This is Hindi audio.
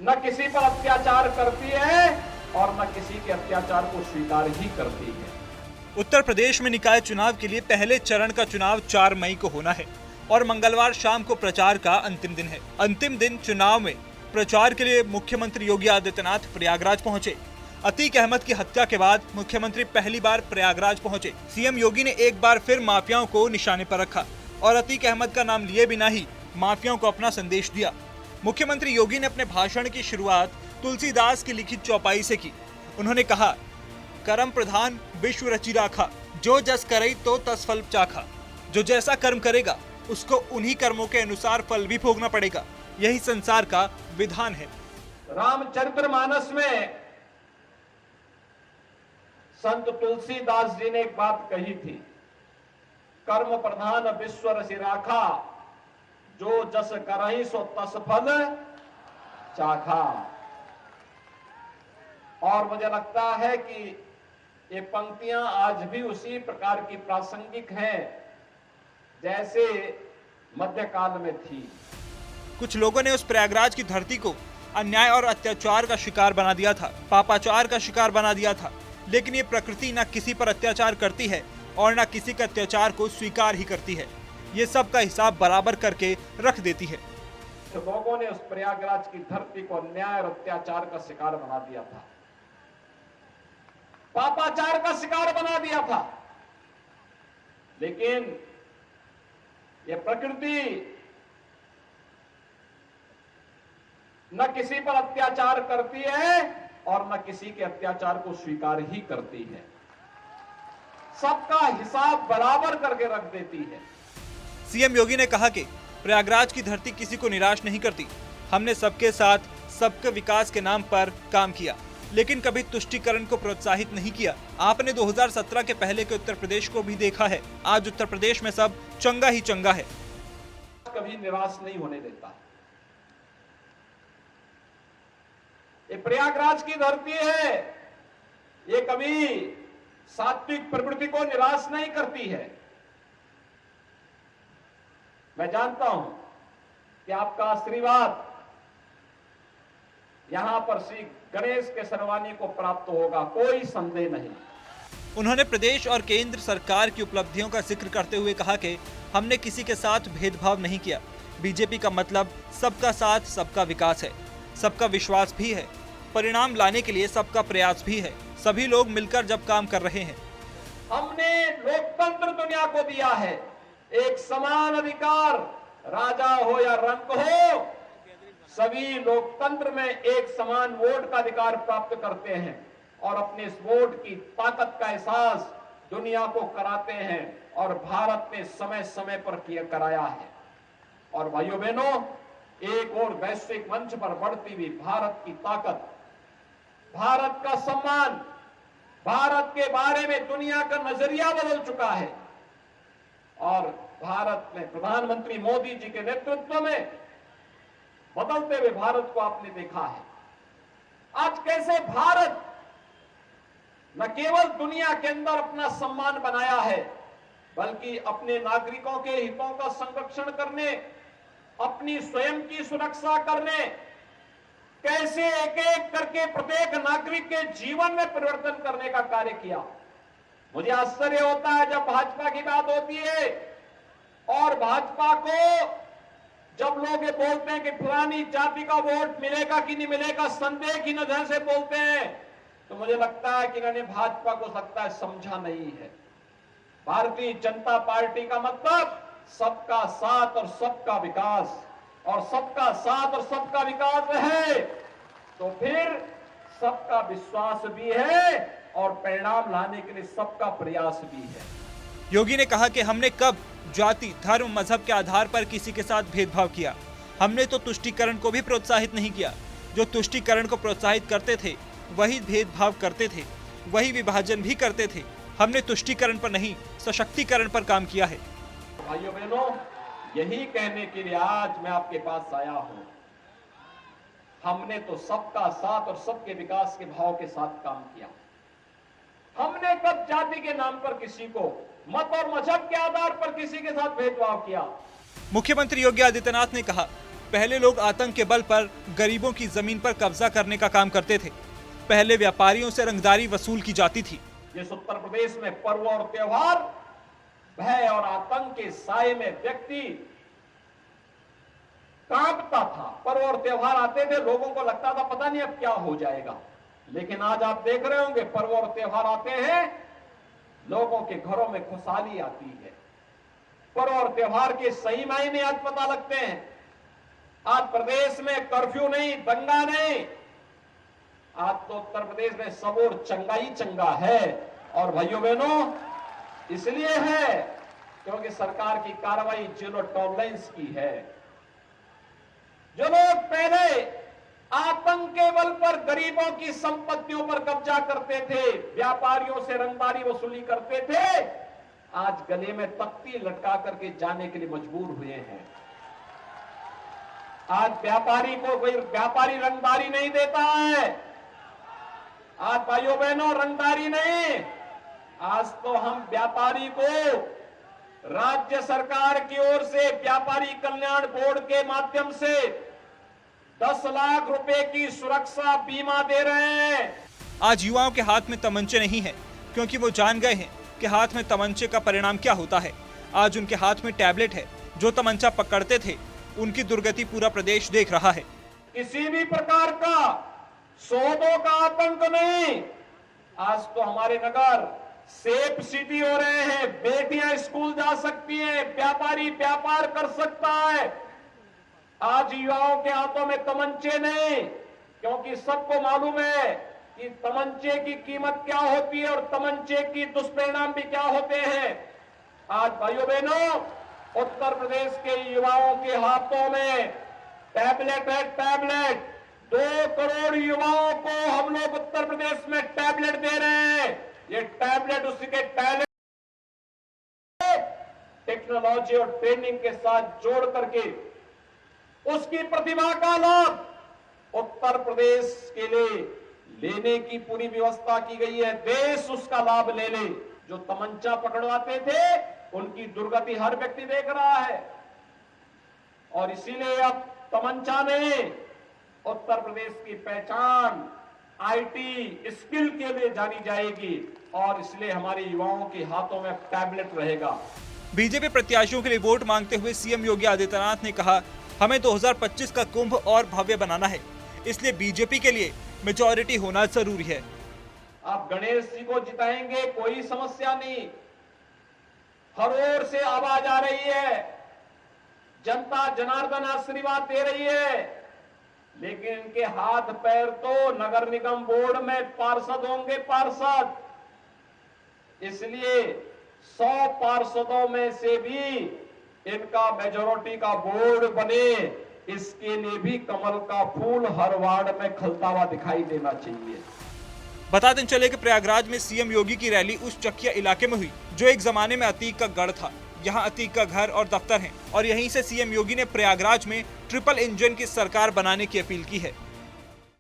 न किसी पर अत्याचार करती है और न किसी के अत्याचार को स्वीकार ही करती है। उत्तर प्रदेश में निकाय चुनाव के लिए पहले चरण का चुनाव 4 मई को होना है और मंगलवार शाम को प्रचार का अंतिम दिन है। अंतिम दिन चुनाव में प्रचार के लिए मुख्यमंत्री योगी आदित्यनाथ प्रयागराज पहुंचे। अतीक अहमद की हत्या के बाद मुख्यमंत्री पहली बार प्रयागराज पहुंचे। सीएम योगी ने एक बार फिर माफियाओं को निशाने पर रखा और अतीक अहमद का नाम लिए बिना ही माफियाओं को अपना संदेश दिया। मुख्यमंत्री योगी ने अपने भाषण की शुरुआत तुलसीदास की लिखित चौपाई से की। उन्होंने कहा, कर्म प्रधान विश्व रचि राखा, जो जस करई तो तस फल चाखा। जो जैसा कर्म करेगा उसको उन्हीं कर्मों के अनुसार फल भी भोगना पड़ेगा। यही संसार का विधान है। रामचरितमानस में संत तुलसीदास जी ने एक बात कही थी, कर्म प्रधान विश्व रचि राखा, जो जस करहि सो तस फल चाखा। और मुझे लगता है कि ये पंक्तियां आज भी उसी प्रकार की प्रासंगिक हैं जैसे मध्यकाल में थी। कुछ लोगों ने उस प्रयागराज की धरती को अन्याय और अत्याचार का शिकार बना दिया था, पापाचार का शिकार बना दिया था। लेकिन ये प्रकृति न किसी पर अत्याचार करती है और न किसी के अत्याचार को स्वीकार ही करती है। ये सब का हिसाब बराबर करके रख देती है। तो लोगों ने उस प्रयागराज की धरती को अन्याय और अत्याचार का शिकार बना दिया था, पापाचार का शिकार बना दिया था। लेकिन ये प्रकृति न किसी पर अत्याचार करती है और न किसी के अत्याचार को स्वीकार ही करती है। सबका हिसाब बराबर करके रख देती है। सीएम योगी ने कहा कि प्रयागराज की धरती किसी को निराश नहीं करती। हमने सबके साथ सबके विकास के नाम पर काम किया, लेकिन कभी तुष्टीकरण को प्रोत्साहित नहीं किया। आपने 2017 के पहले के उत्तर प्रदेश को भी देखा है। आज उत्तर प्रदेश में सब चंगा ही चंगा है। कभी निराश नहीं होने देता। ये प्रयागराज की धरती है, ये कभी सात्विक प्रवृत्ति को निराश नहीं करती है। मैं जानता हूं कि आपका आशीर्वाद यहां पर श्री गणेश के सरवानी को प्राप्त होगा, कोई संदेह नहीं। उन्होंने प्रदेश और केंद्र सरकार की उपलब्धियों का जिक्र करते हुए कहा कि हमने किसी के साथ भेदभाव नहीं किया। बीजेपी का मतलब सबका साथ सबका विकास है, सबका विश्वास भी है, परिणाम लाने के लिए सबका प्रयास भी है। सभी लोग मिलकर जब काम कर रहे हैं। हमने लोकतंत्र दुनिया को दिया है, एक समान अधिकार, राजा हो या रंक हो, सभी लोकतंत्र में एक समान वोट का अधिकार प्राप्त करते हैं और अपने इस वोट की ताकत का एहसास दुनिया को कराते हैं और भारत ने समय समय पर किया कराया है। और भाइयों बहनों, एक और वैश्विक मंच पर बढ़ती हुई भारत की ताकत, भारत का सम्मान, भारत के बारे में दुनिया का नजरिया बदल चुका है। और भारत में प्रधानमंत्री मोदी जी के नेतृत्व में बदलते हुए भारत को आपने देखा है। आज कैसे भारत न केवल दुनिया के अंदर अपना सम्मान बनाया है, बल्कि अपने नागरिकों के हितों का संरक्षण करने, अपनी स्वयं की सुरक्षा करने, कैसे एक एक करके प्रत्येक नागरिक के जीवन में परिवर्तन करने का कार्य किया। मुझे आश्चर्य होता है जब भाजपा की बात होती है और भाजपा को जब लोग ये बोलते हैं कि फलानी जाति का वोट मिलेगा कि नहीं मिलेगा, संदेह की नजर से बोलते हैं, तो मुझे लगता है कि इन्होंने भाजपा को लगता है समझा नहीं है। भारतीय जनता पार्टी का मतलब सबका साथ और सबका विकास, और सबका साथ और सबका विकास है तो फिर सबका विश्वास भी है और परिणाम लाने के लिए सबका प्रयास भी है। योगी ने कहा कि हमने कब जाति, धर्म, मजहब के आधार पर किसी के साथ भेदभाव किया। हमने तो तुष्टीकरण को भी प्रोत्साहित नहीं किया। जो तुष्टीकरण को प्रोत्साहित करते थे वही भेदभाव करते थे, वही विभाजन भी करते थे। हमने तुष्टीकरण पर नहीं, सशक्तिकरण पर काम किया है। भाइयों बहनों, यही कहने के लिए आज मैं आपके पास आया हूं। हमने तो सबका साथ और सबके विकास के भाव के साथ काम किया। हमने कब जाति के नाम पर किसी को, मत और मजहब के आधार पर किसी के साथ भेदभाव किया? मुख्यमंत्री योगी आदित्यनाथ ने कहा, पहले लोग आतंक के बल पर गरीबों की जमीन पर कब्जा करने का काम करते थे। पहले व्यापारियों से रंगदारी वसूल की जाती थी। जिस उत्तर प्रदेश में पर्व और त्योहार, भय और आतंक के साए में व्यक्ति कांपता था। पर्व और त्योहार आते थे, लोगों को लगता था पता नहीं अब क्या हो जाएगा। लेकिन आज आप देख रहे होंगे, पर्व और त्योहार आते हैं, लोगों के घरों में खुशहाली आती है। पर्व और त्योहार के सही मायने आज पता लगते हैं। आज प्रदेश में कर्फ्यू नहीं, दंगा नहीं, आज तो उत्तर प्रदेश में सब और चंगा ही चंगा है। और भाइयों बहनों, इसलिए है क्योंकि सरकार की कार्रवाई जीरो टॉलरेंस की है। जो लोग पहले आतंक के बल पर गरीबों की संपत्तियों पर कब्जा करते थे, व्यापारियों से रंगदारी वसूली करते थे, आज गले में तख्ती लटका करके जाने के लिए मजबूर हुए हैं। आज व्यापारी को कोई व्यापारी रंगदारी नहीं देता है। आज भाइयों बहनों रंगदारी नहीं, आज तो हम व्यापारी को राज्य सरकार की ओर से व्यापारी कल्याण बोर्ड के माध्यम से 10 लाख रुपए की सुरक्षा बीमा दे रहे हैं। आज युवाओं के हाथ में तमंचे नहीं है, क्योंकि वो जान गए हैं कि हाथ में तमंचे का परिणाम क्या होता है। आज उनके हाथ में टैबलेट है। जो तमंचा पकड़ते थे, उनकी दुर्गति पूरा प्रदेश देख रहा है। किसी भी प्रकार का सौदों का आतंक नहीं। आज तो हमारे नगर सेफ सिटी हो रहे हैं। बेटियां स्कूल जा सकती हैं, व्यापारी व्यापार कर सकता है। आज युवाओं के हाथों में तमंचे नहीं, क्योंकि सबको मालूम है कि तमंचे की कीमत क्या होती है और तमंचे की दुष्परिणाम भी क्या होते हैं। आज भाइयों बहनों, उत्तर प्रदेश के युवाओं के हाथों में टैबलेट है। टैबलेट 2 करोड़ युवाओं को हम लोग उत्तर प्रदेश में टैबलेट दे रहे हैं। ये टैबलेट उसी के टैलेंट, टेक्नोलॉजी और ट्रेनिंग के साथ जोड़ करके उसकी प्रतिभा का लाभ उत्तर प्रदेश के लिए लेने की पूरी व्यवस्था की गई है। देश उसका लाभ ले ले। जो तमंचा पकड़वाते थे, उनकी दुर्गति हर व्यक्ति देख रहा है। और इसीलिए अब तमंचा नहीं, उत्तर प्रदेश की पहचान आईटी स्किल के लिए जानी जाएगी। और इसलिए हमारे युवाओं के हाथों में टैबलेट रहेगा। बीजेपी प्रत्याशियों के लिए वोट मांगते हुए सीएम योगी आदित्यनाथ ने कहा, हमें 2025 का कुंभ और भव्य बनाना है, इसलिए बीजेपी के लिए मेजॉरिटी होना जरूरी है। आप गणेश जी को जिताएंगे, कोई समस्या नहीं। हर ओर से आवाज आ रही है, जनता जनार्दन आशीर्वाद दे रही है, लेकिन इनके हाथ पैर तो नगर निगम बोर्ड में पार्षद होंगे, पार्षद। इसलिए 100 पार्षदों में से भी इनका मेजॉरिटी का बोर्ड बने, इसके लिए भी कमल का फूल हर वार्ड में खिलता हुआ दिखाई देना चाहिए। बता दें चले कि प्रयागराज में सीएम योगी की रैली उस चकिया इलाके में हुई जो एक जमाने में अतीक का गढ़ था। यहाँ अतीक का घर और दफ्तर हैं और यहीं से सीएम योगी ने प्रयागराज में ट्रिपल इंजन की सरकार बनाने की अपील की है।